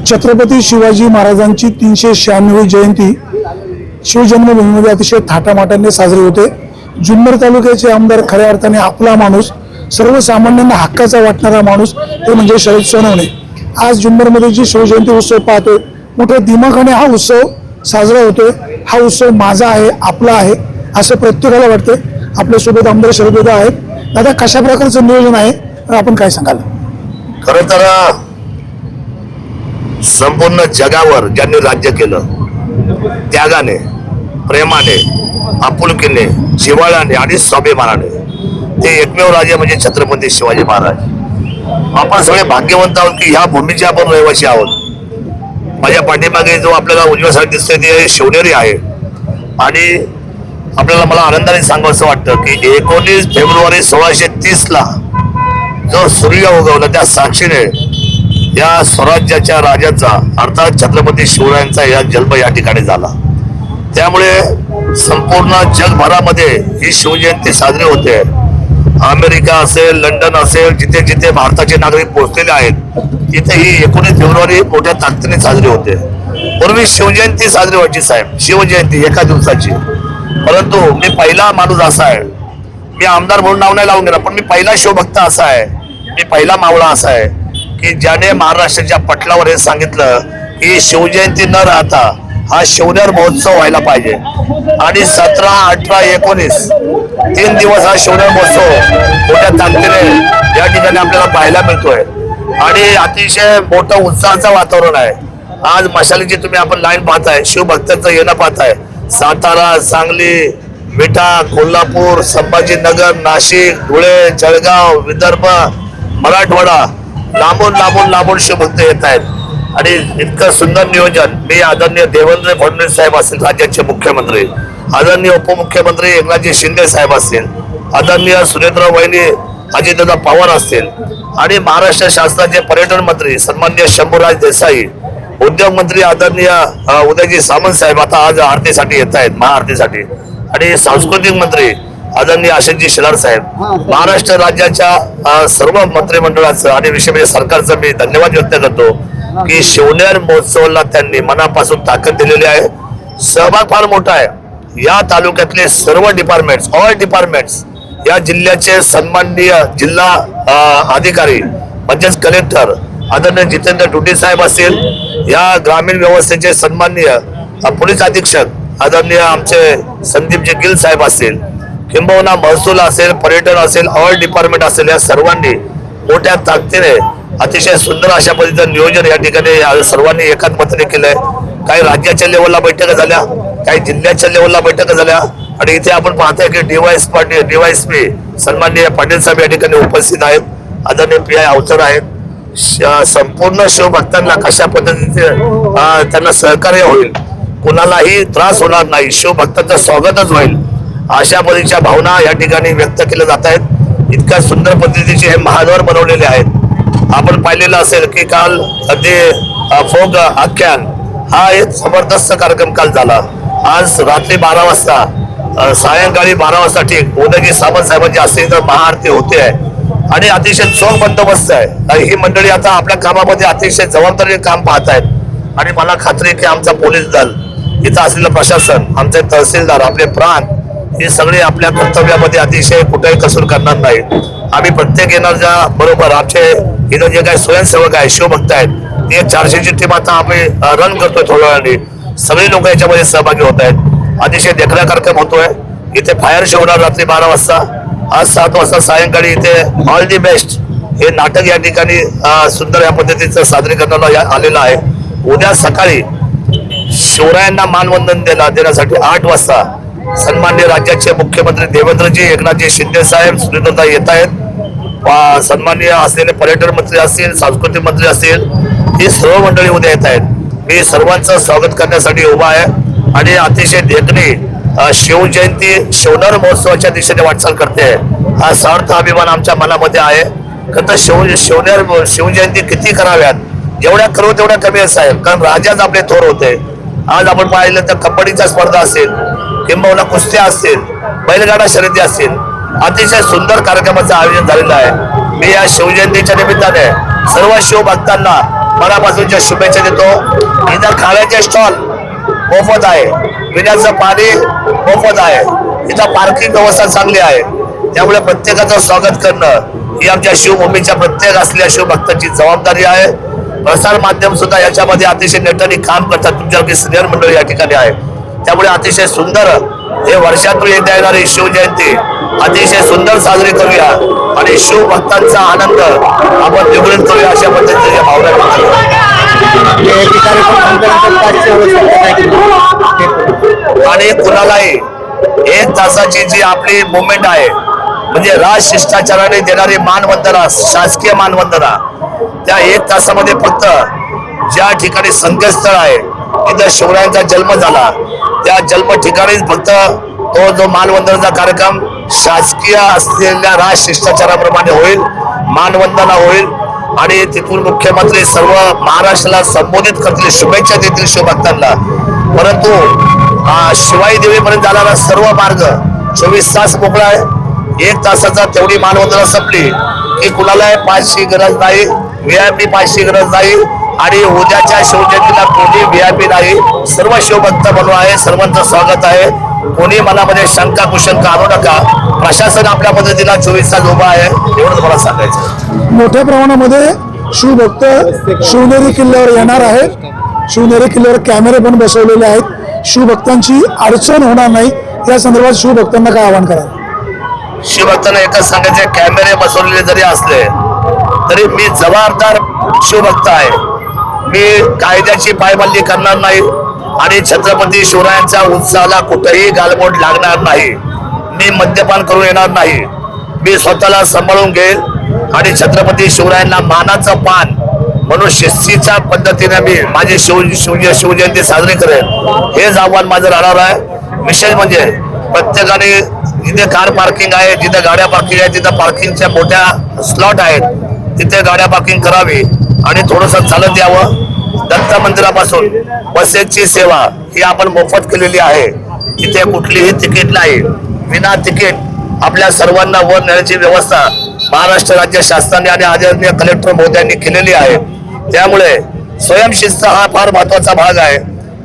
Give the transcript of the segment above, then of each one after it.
छत्रपती शिवाजी महाराजांची 396वी जयंती शिवजन्मभूमीमध्ये अतिशय थाटामाटाने साजरी होते। जुन्नर तालुक्याचे आमदार खऱ्या अर्थाने आपला माणूस, सर्वसामान्यांना हक्काचा वाटणारा माणूस ते म्हणजे शरद सोनवणे। आज जुन्नरमध्ये जी शिवजयंती उत्सव पाहतोय, मोठ्या दिमाखाने हा उत्सव साजरा होतोय। हा उत्सव माझा आहे, आपला आहे असं प्रत्येकाला वाटतं। आपल्यासोबत आमदार शरद दादा आहेत। दादा, कशा प्रकारचं नियोजन आहे, आपण काय सांगाल? खरं तर संपूर्ण जगावर ज्यांनी राज्य केलं, त्यागाने, प्रेमाने, आपुलकीने, जिव्हाळ्याने आणि स्वाभिमानाने, ते एकमेव राजे म्हणजे छत्रपती शिवाजी महाराज। आपण सगळे भाग्यवंत आहोत की ह्या भूमीचे आपण रहिवासी आहोत। माझ्या पाठीमागे जो आपल्याला उजव्या साईड दिसतोय ते शिवनेरी आहे। आणि आपल्याला मला आनंदाने सांगावंसं वाटतं की 19 फेब्रुवारी 1630 ला जो सूर्य उगवला, त्या साक्षीने या स्वराज्याच्या राजाचा अर्थात छत्रपती शिवरायांचा या जन्म या ठिकाणी झाला। त्यामुळे संपूर्ण जगभरामध्ये ही शिवजयंती साजरी होते। अमेरिका असेल, लंडन असेल, जिथे जिथे भारताचे नागरिक पोहोचलेले आहेत तिथे ही 19 फेब्रुवारी मोठ्या ताकदीने साजरी होते। पूर्वी शिवजयंती साजरी व्हायची साहेब, शिवजयंती एका दिवसाची। परंतु मी पहिला माणूस असा आहे, मी आमदार म्हणून नाव नाही लावून गेला, पण मी पहिला शिवभक्त असा आहे, मी पहिला मावळा असा आहे की ज्याने महाराष्ट्राच्या पटलावर हे सांगितलं की शिवजयंती न राहता हा शिवनेर महोत्सव व्हायला पाहिजे। आणि 17, 18, 19 3 दिवस हा शिवनेर महोत्सव मोठ्या ताकदीने या ठिकाणी आपल्याला पाहायला मिळतोय। आणि अतिशय मोठं उत्साहाचं वातावरण आहे। आज मशालीची तुम्ही आपण लाईन पाहताय, शिवभक्तांचं येणं पाहताय। सातारा, सांगली, मिठा, कोल्हापूर, संभाजीनगर, नाशिक, धुळे, जळगाव, विदर्भ, मराठवाडा, लांबून शिवभक्त येत आहेत। आणि इतकं सुंदर नियोजन मी आदरणीय देवेंद्र फडणवीस साहेब असतील, राज्याचे मुख्यमंत्री, आदरणीय उपमुख्यमंत्री एकनाथजी शिंदे साहेब असतील, आदरणीय सुरेंद्र वहिनी अजितदादा पवार असतील, आणि महाराष्ट्र शासनाचे पर्यटन मंत्री सन्माननीय शंभूराज देसाई, उद्योग मंत्री आदरणीय उदयजी सामंत साहेब आता आज आरतीसाठी येत आहेत, महाआरतीसाठी, आणि सांस्कृतिक मंत्री आदरणीय आशिषजी शेलार साहेब, महाराष्ट्र राज्याच्या सर्व मंत्रिमंडळाचं आणि विशेष म्हणजे सरकारचं मी धन्यवाद व्यक्त करतो की शिवनेर महोत्सवाला त्यांनी मनापासून ताकद दिलेली आहे। सहभाग फार मोठा आहे। या तालुक्यातले सर्व डिपार्टमेंट्स, ऑल डिपार्टमेंट्स, या जिल्ह्याचे सन्माननीय जिल्हा अधिकारी म्हणजेच कलेक्टर आदरणीय जितेंद्र टुटे साहेब असतील, या ग्रामीण व्यवस्थेचे सन्माननीय पोलीस अधीक्षक आदरणीय आमचे संदीपजी गिल साहेब असतील, किंबहुना महसूल असेल, पर्यटन असेल, ऑल डिपार्टमेंट असेल, या सर्वांनी मोठ्या ताकदीने अतिशय सुंदर अशा पद्धतीचं नियोजन या ठिकाणी सर्वांनी एकात्मतेने केलंय। काही राज्याच्या लेवलला बैठका झाल्या, काही जिल्ह्याच्या लेवलला बैठका झाल्या, आणि इथे आपण पाहतोय की डीवायएसपी सन्माननीय पाटील साहेब या ठिकाणी उपस्थित आहेत, आदरणीय PI अवचर आहेत। संपूर्ण शिवभक्तांना कशा पद्धतीने त्यांना सहकार्य होईल, कुणालाही त्रास होणार नाही, शिवभक्तांचं स्वागतच होईल, अशा पद्धतीच्या भावना या ठिकाणी व्यक्त केल्या जात आहेत। इतक्या सुंदर पद्धतीचे हे महाद्वार बनवलेले आहेत। आपण पाहिलेलं असेल की काल ते फोक आख्यान हा एक जबरदस्त कार्यक्रम काल झाला। आज रात्री 12 वाजता, सायंकाळी 12 वाजता ठीक उदयजी सामंत साहेबांची असते तर महाआरती होते आहे आणि अतिशय चोख बंदोबस्त आहे। ही मंडळी आता आपल्या कामामध्ये अतिशय जबाबदारीने काम पाहत आहेत आणि मला खात्री आहे की आमचा पोलीस दल, इथं असलेलं प्रशासन, आमचे तहसीलदार, आपले प्रांत, हे सगळे आपल्या कर्तव्यामध्ये अतिशय कुठेही कसूर करणार नाही। आम्ही प्रत्येक येणाऱ्या बरोबर आमचे इथं जे काही स्वयंसेवक आहेत, शिवभक्त आहेत, ते 400ची टीम आता आम्ही रन करतोय थोड्या वेळाने। सगळे लोक याच्यामध्ये सहभागी होत आहेत। अतिशय देखणा कार्यक्रम होतोय। इथे फायर शो होणार रात्री 12 वाजता। आज 7 वाजता सायंकाळी इथे ऑल दी बेस्ट हे नाटक या ठिकाणी सुंदर या पद्धतीचं सादरीकरणाला आलेलं आहे। उद्या सकाळी शिवरायांना मानवंदन देण्यासाठी 8 वाजता सन्माननीय राज्याचे मुख्यमंत्री देवेंद्रजी एकनाथजी शिंदे साहेब, सुरेंद्रदा येत आहेत। सन्माननीय असलेले पर्यटन मंत्री असतील, सांस्कृतिक मंत्री असतील, ही सर्व मंडळी उद्या येत आहेत। मी सर्वांचं स्वागत करण्यासाठी उभा आहे आणि अतिशय देखणी शिवजयंती शिवनेर महोत्सवाच्या दिशेने वाटचाल करते। हा सार्थ अभिमान आमच्या मनामध्ये आहे। खरं शिवजयंती किती कराव्यात, जेवढ्या करू तेवढ्या कमी आहे साहेब, कारण राजाच आपले थोर होते। आज आपण पाहिलं तर कबड्डीच्या स्पर्धा असेल, किंबहुना कुस्त्या असतील, बैलगाडा शर्यती असतील, अतिशय सुंदर कार्यक्रमाचं आयोजन झालेलं आहे। मी या शिवजयंतीच्या निमित्ताने सर्व शिवभक्तांना मनापासूनच्या शुभेच्छा देतो. इथं खाण्याचे स्टॉल मोफत आहे, पिण्याचं पाणी मोफत आहे, इथं पार्किंग व्यवस्था चांगली आहे. त्यामुळे प्रत्येकाचं स्वागत करणं ही आमच्या शिवभूमीच्या प्रत्येक असलेल्या शिवभक्तांची जबाबदारी आहे. प्रसार माध्यम सुद्धा याच्यामध्ये अतिशय नेटाने काम करतात. तुमच्याकडे सिनियर मंडळी या ठिकाणी आहे, त्यामुळे अतिशय सुंदर हे वर्षातून एकदा येणारी शिवजयंती अतिशय सुंदर साजरी करूया आणि शिवभक्तांचा आनंद आपण द्विगुणित करूया अशा पद्धतीने भावना व्यक्त करतो. आणि कुणालाही 1 तासाची जी आपली मुवमेंट आहे म्हणजे राजशिष्टाचाराने देणारी मानवंदना, शासकीय मानवंदना, त्या 1 तासामध्ये फक्त ज्या ठिकाणी संकेतस्थळ आहे तिथं शिवरायांचा जन्म झाला त्या जन्म ठिकाणीच फक्त तो जो मानवंदनाचा कार्यक्रम शासकीय असलेल्या राजशिष्टाचाराप्रमाणे होईल, मानवंदना होईल आणि तिथून मुख्यमंत्री सर्व महाराष्ट्राला संबोधित करतील, शुभेच्छा देतील शिवभक्तांना. परंतु शिवाई देवीपर्यंत जाणारा सर्व मार्ग 24 तास मोकळा आहे. 1 तासाचा तेवढी मानवंदना संपली की कुणाला पाचशी गरज नाही, VIP पाचशी गरज नाही आणि उद्याच्या शिवजयंतीला कोणी VIP नाही. सर्व शिवभक्त म्हणून आहे, सर्वांचं स्वागत आहे. कोणी मनामध्ये शंका कुशंका आणू नका. प्रशासन आपल्या पद्धतीला 24 तास उभा आहे, एवढंच मला सांगायचं. मोठ्या प्रमाणामध्ये शिवभक्त शिवनेरी किल्ल्यावर येणार आहेत. शिवनेरी किल्ल्यावर कॅमेरे पण बसवलेले आहेत. शिवभक्तांची अडचण होणार नाही या संदर्भात शिवभक्तांना काय आवाहन करा? शिवभक्तांना एकच सांगायचे, कॅमेरे बसवलेले जरी असले तरी मी जबाबदार शिवभक्त आहे. मी कायद्याची पायमल्ली करणार नाही आणि छत्रपती शिवरायांच्या उत्साहाला कुठेही गालबोट लागणार नाही. मी मद्यपान करून येणार नाही. मी स्वतःला सांभाळून घेईल आणि छत्रपती शिवरायांना मानाचं पान म्हणून शिस्तीच्या पद्धतीने मी माझी शिवजयंती साजरी करेन. हेच आव्हान माझं राहणार आहे. विशेष म्हणजे प्रत्येकाने जिथे कार पार्किंग आहे, जिथे गाड्या पार्किंग आहे, तिथे पार्किंगच्या मोठ्या स्लॉट आहेत, तिथे गाड्या पार्किंग करावी आणि थोडंसं चालत यावं. दत्त मंदिरापासून बसेसची सेवा ही आपण मोफत केलेली आहे. तिथे कुठलीही तिकीट नाही. विना तिकीट आपल्या सर्वांना वर नेण्याची व्यवस्था महाराष्ट्र राज्य शासनाने आणि आदरणीय कलेक्टर महोदयांनी केलेली आहे. त्यामुळे स्वयंशिस्त हा फार महत्वाचा भाग आहे.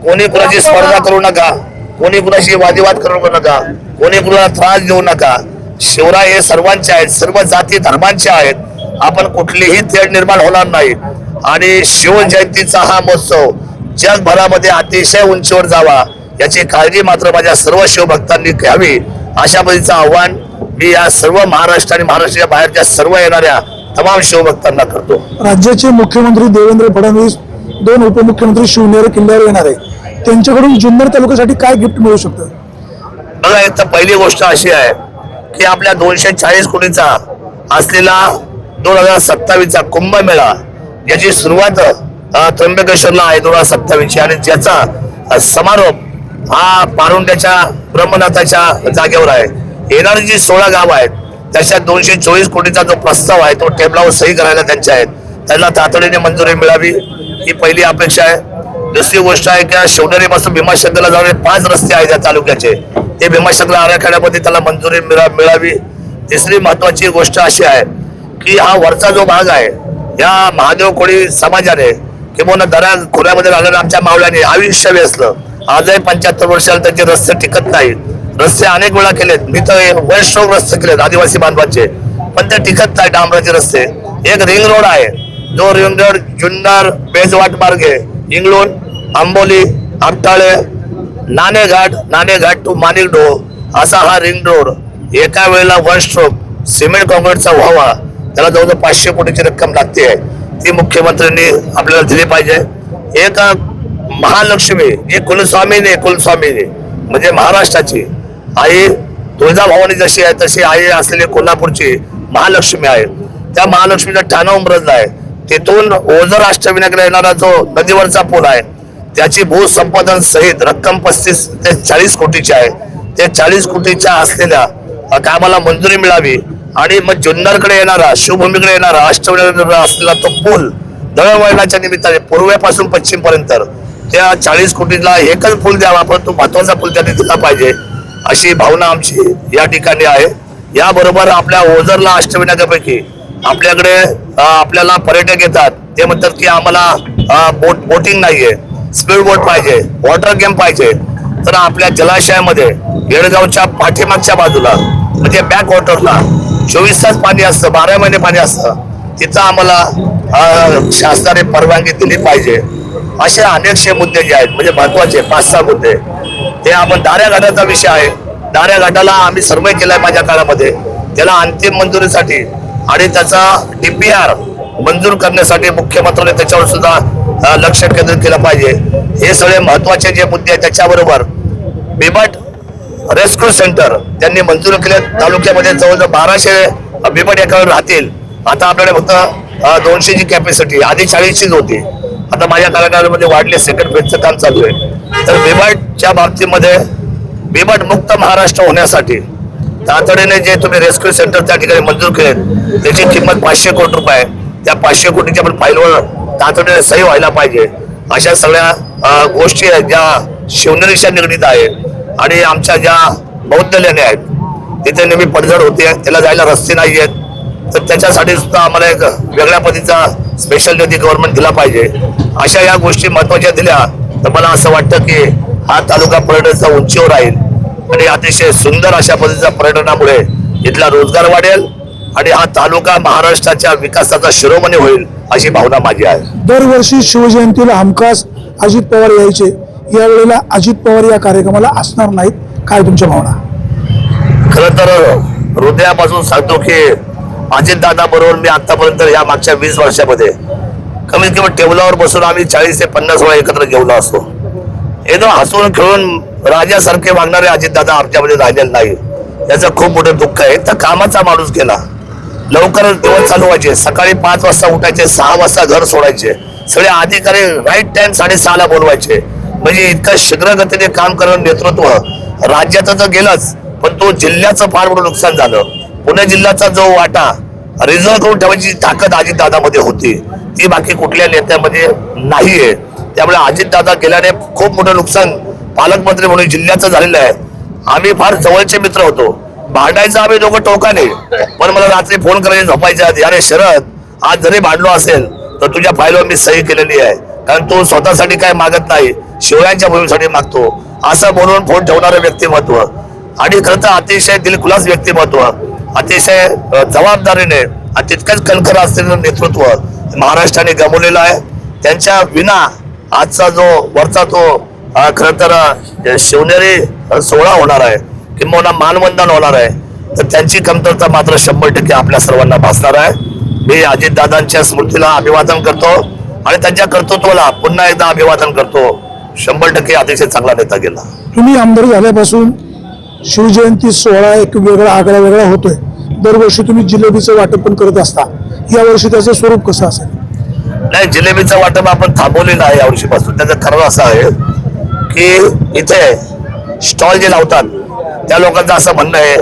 कोणी कुणाची स्पर्धा करू नका, कोणी कुणाशी वादिवाद करू नका, कोणी कुणाला त्रास देऊ नका. शिवराय हे सर्वांचे आहेत, सर्व जाती धर्मांचे आहेत. आपण कुठलीही तेढ निर्माण होणार नाही आणि शिवजयंतीचा हा महोत्सव जगभरामध्ये अतिशय उंचीवर जावा याची काळजी मात्र माझ्या सर्व शिवभक्तांनी घ्यावी अशा पद्धतीचं आव्हान मी या सर्व महाराष्ट्र आणि महाराष्ट्राच्या बाहेरच्या सर्व येणाऱ्या तमाम शिवभक्तांना करतो. राज्याचे मुख्यमंत्री देवेंद्र फडणवीस 2 उपमुख्यमंत्री शिवनेरी किल्ल्यावर येणार आहे. त्यांच्याकडून जुन्नर तालुक्यासाठी काय गिफ्ट मिळू शकतं? बघा, एक तर पहिली गोष्ट अशी आहे की आपल्या 240 कोटीचा असलेला 2027चा कुंभमेळा याची सुरुवात त्र्यंबकेश्वरला आहे 2027 आणि ज्याचा समारोप हा पारुंड्याच्या ब्रह्मनाथाच्या जागेवर आहे. येणारी जी 16 गाव आहेत त्याच्यात 224 कोटीचा जो प्रस्ताव आहे तो टेबलावर सही करायला त्यांच्या आहेत, त्यांना तातडीने मंजुरी मिळावी ही पहिली अपेक्षा आहे. दुसरी गोष्ट आहे की शिवनेरीपासून भीमाशंकरला जाणारे 5 रस्ते आहेत या तालुक्याचे, ते भीमाशंकर आराखड्यामध्ये त्याला मंजुरी मिळावी. तिसरी महत्वाची गोष्ट अशी आहे की हा वरचा जो भाग आहे या महादेव कोळी समाजाने किंवा दरा खोऱ्यामध्ये राहणाऱ्या आमच्या मावळ्याने आयुष्य वेचलं. आजही 75 वर्षाला त्यांचे रस्ते टिकत नाहीत. रस्ते अनेक वेळा केलेत, मी तर वर्षोक रस्ते केलेत आदिवासी बांधवांचे, पण ते टिकत नाही डांबराचे रस्ते. एक रिंग रोड आहे, जो रिंग रोड जुन्नर बेजवाट मार्गे इंगळून आंबोली आपटाळे नाणेघाट टू माणिकडो असा हा रिंग रोड एका वेळेला 1 स्ट्रोक सिमेंट कॉन्क्रीटचा व्हावा. त्याला जवळजवळ 500 कोटीची रक्कम लागते आहे, ती मुख्यमंत्र्यांनी आपल्याला दिली पाहिजे. एक महालक्ष्मी, एक कुलस्वामीने म्हणजे महाराष्ट्राची आई तुळजाभवानी जशी आहे तशी आई असलेली कोल्हापूरची महालक्ष्मी आहे. त्या महालक्ष्मीचा ठाणा उमरजला आहे. तिथून ओझर अष्टविनायकला येणारा जो नदीवरचा पूल आहे त्याची भूसंपादन सहित रक्कम 35 ते 40 कोटीची आहे. ते 40 कोटीच्या असलेल्या कामाला मंजुरी मिळावी आणि मग जुन्नरकडे येणारा, शिवभूमीकडे येणारा अष्टविनायक असलेला तो पूल दळणवळणाच्या निमित्ताने पूर्वेपासून पश्चिम पर्यंत त्या 40 कोटीला एकच पूल द्यावा, परंतु महत्वाचा पूल त्यांनी दिला पाहिजे अशी भावना आमची या ठिकाणी आहे. याबरोबर आपल्या ओझरला अष्टविनायकापैकी आपल्याकडे आपल्याला पर्यटक येतात ते म्हणतात की आम्हाला बोटिंग नाहीये, स्पीड बोट पाहिजे, वॉटर गेम पाहिजे. तर आपल्या जलाशयामध्ये येडगावच्या पाठीमागच्या बाजूला म्हणजे बॅक वॉटरला 24 तास पाणी असतं, 12 महिने पाणी असतं. तिथं आम्हाला शासनाने परवानगी दिली पाहिजे. असे अनेकशे मुद्दे जे आहेत म्हणजे महत्वाचे 5-6 मुद्दे ते आपण दाऱ्या घाटाचा विषय आहे. दाऱ्या घाटाला आम्ही सर्वे केलाय माझ्या काळामध्ये. त्याला अंतिम मंजुरीसाठी आणि त्याचा DPR मंजूर करण्यासाठी मुख्यमंत्र्यांनी त्याच्यावर सुद्धा लक्ष केंद्रित केलं पाहिजे. हे सगळे महत्वाचे जे मुद्दे आहेत त्याच्याबरोबर बिबट रेस्क्यू सेंटर त्यांनी मंजूर केले. तालुक्यामध्ये जवळजवळ 1200 बिबट एकावर राहतील. आता आपल्याकडे फक्त 200 ची कॅपॅसिटी, आधी 40ची होती, आता माझ्या कार्यकाळामध्ये वाढले. सेकंड फेजचं काम चालू आहे. तर बिबटच्या बाबतीमध्ये बिबट मुक्त महाराष्ट्र होण्यासाठी तातडीने जे तुम्ही रेस्क्यू सेंटर त्या ठिकाणी मंजूर केले त्याची किंमत 500 कोटी रुपये आहे. त्या 500 कोटीच्या पण फाईलवर तातडीने सही व्हायला पाहिजे. अशा सगळ्या गोष्टी आहेत ज्या शिवनेरीच्या निगडीत आहेत. आणि आमच्या ज्या बौद्ध लेण्या आहेत तिथे नेहमी पडझड होते, त्याला जायला रस्ते नाही आहेत. तर त्याच्यासाठी सुद्धा आम्हाला एक वेगळ्या पद्धतीचा स्पेशल निधी गव्हर्नमेंट दिला पाहिजे. अशा या गोष्टी महत्वाच्या दिल्या तर मला असं वाटतं की हा तालुका पर्यटनाच्या उंचीवर राहील आणि अतिशय सुंदर अशा पद्धतीच्या पर्यटनामुळे इथला रोजगार वाढेल आणि हा तालुका महाराष्ट्राच्या विकासाचा शिरोमणी होईल अशी भावना माझी आहे. दरवर्षी शिवजयंतीला हमखास अजित पवार यायचे, यावेळेला अजित पवार या कार्यक्रमाला असणार नाहीत. काय तुमच्या भावना? खरं तर हृदयापासून सांगतो की अजितदादा बरोबर मी आतापर्यंत या मागच्या 20 वर्षामध्ये कमीत कमी टेबलावर बसून आम्ही 40 ते 50 वेळा एकत्र जेवलो असतो. एकदम हसून खेळून राजासारखे वागणारे अजितदादा आमच्यामध्ये राहिलेले नाही. याचं खूप मोठं दुःख आहे. तर कामाचा माणूस गेला, लवकरच दिवस चालू व्हायचे, सकाळी 5 वाजता उठायचे, 6 वाजता घर सोडायचे, सगळे अधिकारी राईट टाइम 6:30ला बोलवायचे. म्हणजे इतकं शीघ्रगतीने काम करणं नेतृत्व राज्याचं तर गेलंच, पण तो जिल्ह्याचं फार मोठं नुकसान झालं. पुणे जिल्ह्याचा जो वाटा रिझर्व करून ठेवायची ताकद अजितदादामध्ये होती, ती बाकी कुठल्या नेत्यामध्ये नाहीये. त्यामुळे अजितदादा गेल्याने खूप मोठं नुकसान पालकमंत्री म्हणून जिल्ह्याचं झालेलं आहे. आम्ही फार जवळचे मित्र होतो, भांडायचं आम्ही दोघं टोकाने, पण मला रात्री फोन करायचे झोपायच्या आधी, अरे शरद आज जरी भांडलो असेल तर तुझ्या फाईलवर मी सही केलेली आहे, कारण तू स्वतःसाठी काय मागत नाही, शिवरायांच्या भूमीसाठी मागतो, असं बोलून फोन ठेवणारं व्यक्तिमत्व आणि खरं तर अतिशय दिलखुलास व्यक्तिमत्व, अतिशय जबाबदारीने तितकंच कणखर असलेलं नेतृत्व महाराष्ट्राने गमावलेलं आहे. त्यांच्या विना आजचा जो वरचा तो खरं तर शिवनेरी सोहळा होणार आहे किंवा मानवंदन होणार आहे, तर त्यांची कमतरता मात्र 100% आपल्या सर्वांना भासणार आहे. मी अजितदादांच्या स्मृतीला अभिवादन करतो आणि त्यांच्या कर्तृत्वाला पुन्हा एकदा अभिवादन करतो. 100% अतिशय चांगला नेता गेला. तुम्ही आमदार झाल्यापासून शिवजयंती सोहळा एक वेगळा आगळा वेगळा होतोय. दरवर्षी तुम्ही जिलेबीचं वाटप पण करत असता, यावर्षी त्याचं स्वरूप कसं असेल? नाही, जिलेबीचं वाटप आपण थांबवलेलं आहे यावर्षीपासून. त्याचं कारण असं आहे की इथे स्टॉल जे लावतात त्या लोकांचं असं म्हणणं आहे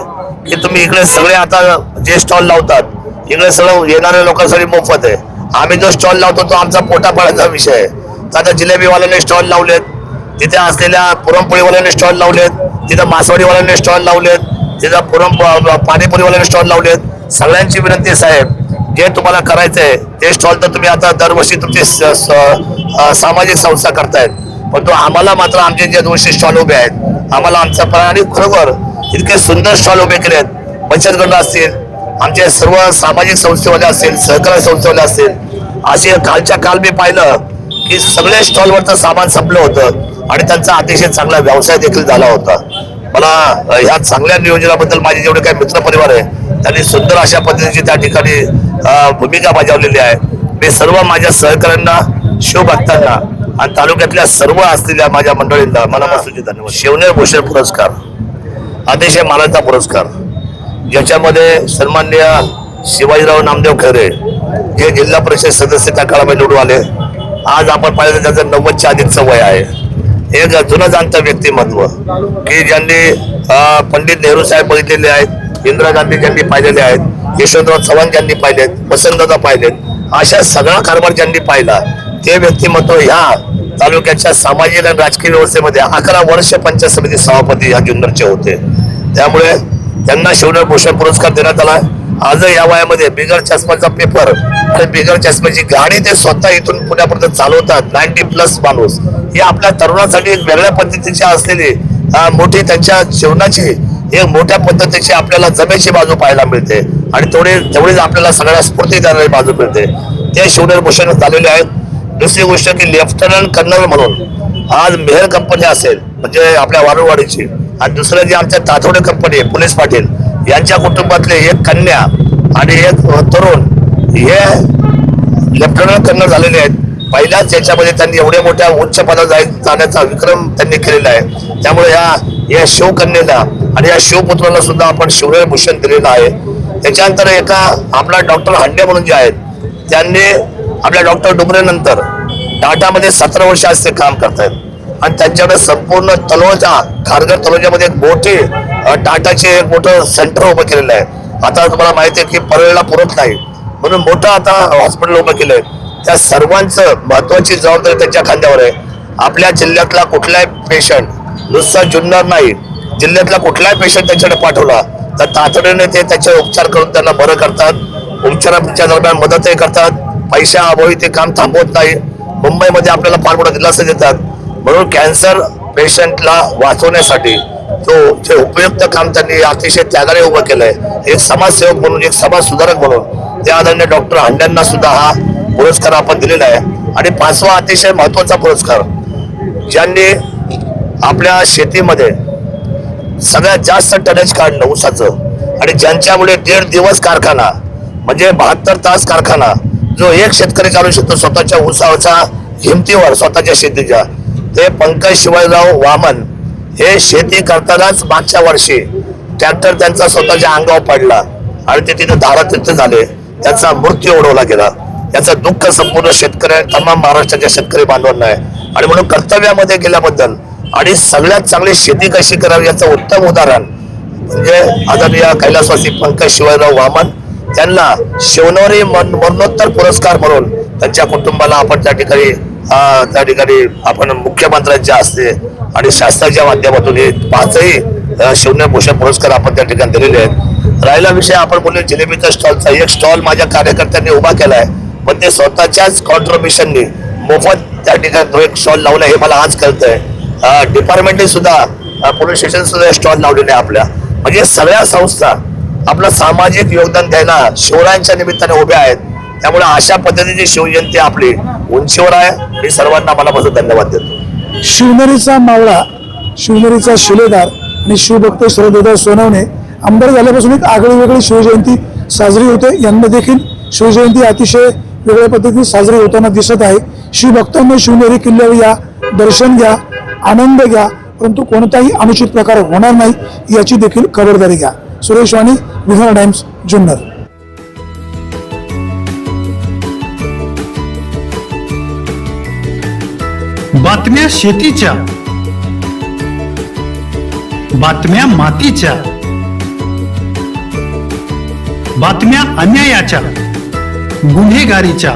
की तुम्ही इकडे सगळे आता जे स्टॉल लावतात इकडे सगळं येणाऱ्या लोकांसाठी मोफत आहे, आम्ही जो स्टॉल लावतो तो आमचा पोटापाण्याचा विषय आहे. तर आता जिलेबीवाल्यांनी स्टॉल लावलेत, तिथे असलेल्या पुरणपोळीवाल्यांनी स्टॉल लावलेत, तिथं मासवडीवाल्यांनी स्टॉल लावलेत, तिथं पाणीपुरीवाल्यांनी स्टॉल लावलेत. सगळ्यांची विनंती साहेब, जे तुम्हाला करायचंय ते स्टॉल तर तुम्ही आता दरवर्षी तुमचे सामाजिक संस्था करतायत, पण तो आम्हाला मात्र आमचे जे 200 स्टॉल उभे आहेत आम्हाला आमचा आणि खरोखर इतके सुंदर स्टॉल उभे केलेत. बचत गट असतील, आमचे सर्व सामाजिक संस्थेवाले असतील, सहकारी संस्थेवाले असतील, असे कालच्या काल मी पाहिलं की सगळे स्टॉलवरचं सामान संपलं होतं आणि त्यांचा अतिशय चांगला व्यवसाय देखील झाला होता. मला ह्या चांगल्या नियोजनाबद्दल माझे जेवढे काही मित्रपरिवार आहे त्यांनी सुंदर अशा पद्धतीची त्या ठिकाणी भूमिका बजावलेली आहे. मी सर्व माझ्या सहकाऱ्यांना, शिवभक्तांना आणि तालुक्यातल्या सर्व असलेल्या माझ्या मंडळींना मनापासूनचे धन्यवाद. शिवनेरी भूषण पुरस्कार अतिशय मानाचा पुरस्कार, ज्याच्यामध्ये सन्माननीय शिवाजीराव नामदेव खैरे जे जिल्हा परिषद सदस्य त्या काळामध्ये निवडून आले. आज आपण पाहिलं तर त्याचं 90च्या अधिकचं वय आहे. एक जुनं जाणतं व्यक्तिमत्व की ज्यांनी पंडित नेहरू साहेब बघितलेले आहेत, इंदिरा गांधी ज्यांनी पाहिलेले आहेत, यशवंतराव चव्हाण ज्यांनी पाहिलेत, वसंतदादा पाहिलेत, अशा सगळा कारभार ज्यांनी पाहिला ते व्यक्तिमत्व ह्या तालुक्याच्या सामाजिक आणि राजकीय व्यवस्थेमध्ये 11 वर्ष पंचायत समिती सभापती ह्या जुन्नरचे होते. त्यामुळे त्यांना शिवनेरी भूषण पुरस्कार देण्यात आला. आज या वयामध्ये बिगर चष्म्याचा पेपर आणि बिगर चष्म्याची गाडी ते स्वतः इथून पुण्यापर्यंत चालवतात. 90+ माणूस ही आपल्या तरुणासाठी एक वेगळ्या पद्धतीची असलेली मोठी त्यांच्या जीवनाची एक मोठ्या पद्धतीची आपल्याला जमेची बाजू पाहायला मिळते आणि तेवढीच आपल्याला सगळ्या स्फूर्ती देणारी बाजू मिळते. ते शिवनेरी भूषण झालेले आहेत. दुसरी गोष्ट की लेफ्टनंट कर्नल म्हणून आज मेहर कंपनी असेल म्हणजे आपल्या वारुवाडीची, आणि दुसरं जे आमच्या तातोडे कंपनी आहे पोलीस पाटील यांच्या कुटुंबातले एक कन्या आणि एक तरुण हे लेफ्टनंट कर्नल झालेले आहेत. पहिल्याच याच्यामध्ये त्यांनी एवढ्या मोठ्या उच्च पदावर जाण्याचा विक्रम त्यांनी केलेला आहे. त्यामुळे या शिवकन्येला आणि या शिवपुत्राला सुद्धा आपण शिवनेरी भूषण दिलेलं आहे. त्याच्यानंतर एका आपला डॉक्टर हांडे म्हणून जे आहेत त्यांनी आपल्या डॉक्टर डुबरे नंतर टाटामध्ये 17 वर्ष आज ते काम करतायत आणि त्यांच्याकडे संपूर्ण तलोजा खारघर तलोजामध्ये एक मोठे टाटाचे एक मोठं सेंटर उभं केलेलं आहे. आता तुम्हाला माहिती आहे की परळला पुरत नाही म्हणून मोठं आता हॉस्पिटल उभं केलंय. त्या सर्वांचं महत्वाची जबाबदारी त्यांच्या खांद्यावर आहे. आपल्या जिल्ह्यातला कुठलाही पेशंट नुसता जुन्नर नाही, जिल्ह्यातला कुठलाही पेशंट त्यांच्याकडे पाठवला तर तातडीने ते त्याचे उपचार करून त्यांना बरं करतात. उपचाराच्या दरम्यान मदतही करतात. पैशाअभावी ते काम थांबवत नाही. मुंबईमध्ये आपल्याला फार मोठा दिलासा देतात. म्हणून कॅन्सर पेशंटला वाचवण्यासाठी जे उपयुक्त काम त्यांनी अतिशय त्यागाने उभं केलंय. एक समाजसेवक म्हणून, एक समाज सुधारक म्हणून त्या आदरणीय डॉक्टर हांड्यांना सुद्धा हा पुरस्कार आपण दिलेला आहे. आणि 5वा अतिशय महत्वाचा पुरस्कार ज्यांनी आपल्या शेतीमध्ये सगळ्यात जास्त टनेज काढणं ऊसाचं आणि ज्यांच्यामुळे 1.5 दिवस कारखाना म्हणजे 72 तास कारखाना जो एक शेतकरी चालू शकतो स्वतःच्या ऊसाच्या हिमतीवर स्वतःच्या शेतीच्या, ते पंकज शिवाजीराव वामन हे शेती करतानाच मागच्या वर्षी ट्रॅक्टर त्यांचा स्वतःच्या अंगावर पडला आणि ते तिथे धारातीर्थ झाले. त्याचा मृत्यू ओढवला गेला. याचं दुःख संपूर्ण शेतकरी तमाम महाराष्ट्राच्या शेतकरी बांधवांना आहे. आणि म्हणून कर्तव्यामध्ये गेल्याबद्दल आणि सगळ्यात चांगली शेती कशी करावी याचं उत्तम उदाहरण म्हणजे आदरणीय कैलासवासी पंकज शिवाजीराव वामन त्यांना शिवनेरी मरणोत्तर पुरस्कार म्हणून त्यांच्या कुटुंबाला आपण त्या ठिकाणी आपण मुख्यमंत्र्यांच्या हस्ते आणि शासनाच्या माध्यमातून हे 5ही शिवनेरी भूषण पुरस्कार आपण त्या ठिकाणी दिलेले आहेत. राहिला विषय आपण बोललो जिलेबीच्या स्टॉलचा. एक स्टॉल माझ्या कार्यकर्त्यांनी उभा केलाय पण ते स्वतःच्याच कॉन्ट्रीब्युशननी मोफत त्या ठिकाणी तो एक स्टॉल लावला हे मला आज कळतंय. डिपार्टमेंटने सुद्धा पोलीस स्टेशन सुद्धा स्टॉल लावलेले आहे आपल्या. म्हणजे सगळ्या संस्था आपलं सामाजिक योगदान द्यायला शिवरायांच्या निमित्ताने उभ्या आहेत. त्यामुळे अशा पद्धतीची शिवजयंती आपली उंचीवर आहे. मी सर्वांना मनापासून धन्यवाद देतो. शिवनेरीचा मावळा, शिवनेरीचा शिलेदार आणि शिवभक्त श्रद्धेदार सोनवणे आमदार झाल्यापासून एक आगळी वेगळी शिवजयंती साजरी होते. यंदा देखील शिवजयंती अतिशय वेगळ्या पद्धतीने साजरी होताना दिसत आहे. शिवभक्तांना शिवनेरी किल्ल्यावर या, दर्शन घ्या, आनंद घ्या, परंतु कोणताही अनुचित प्रकार होणार नाही याची देखील खबरदारी घ्या. सुरेश वाणी, विघ्न टाइम्स, जुन्नर. बातम्या शेतीच्या, बातम्या मातीच्या, बातम्या अन्यायाच्या, गुन्हेगारीच्या,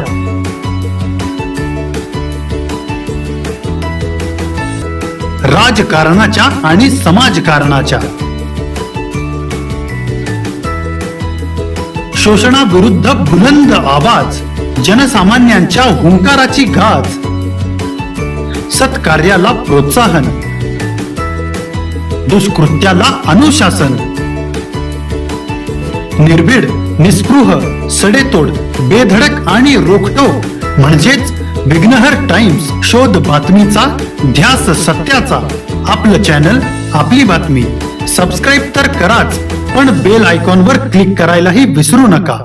राजकारणाच्या आणि समाजकारणाच्या, शोषणाविरुद्ध बुलंद आवाज, जनसामान्यांच्या हुंकाराची गाज, सत्कार्याला प्रोत्साहन, दुष्कृत्याला अनुशासन, निर्भीड, निस्पृह, सडेतोड, बेधडक आणि रोखटोक म्हणजेच विघ्नहर टाइम्स. शोध बातमीचा, ध्यास सत्याचा. आपलं चॅनल, आपली बातमी. सबस्क्राईब तर कराच, पण बेल आयकॉनवर क्लिक करायलाही विसरू नका.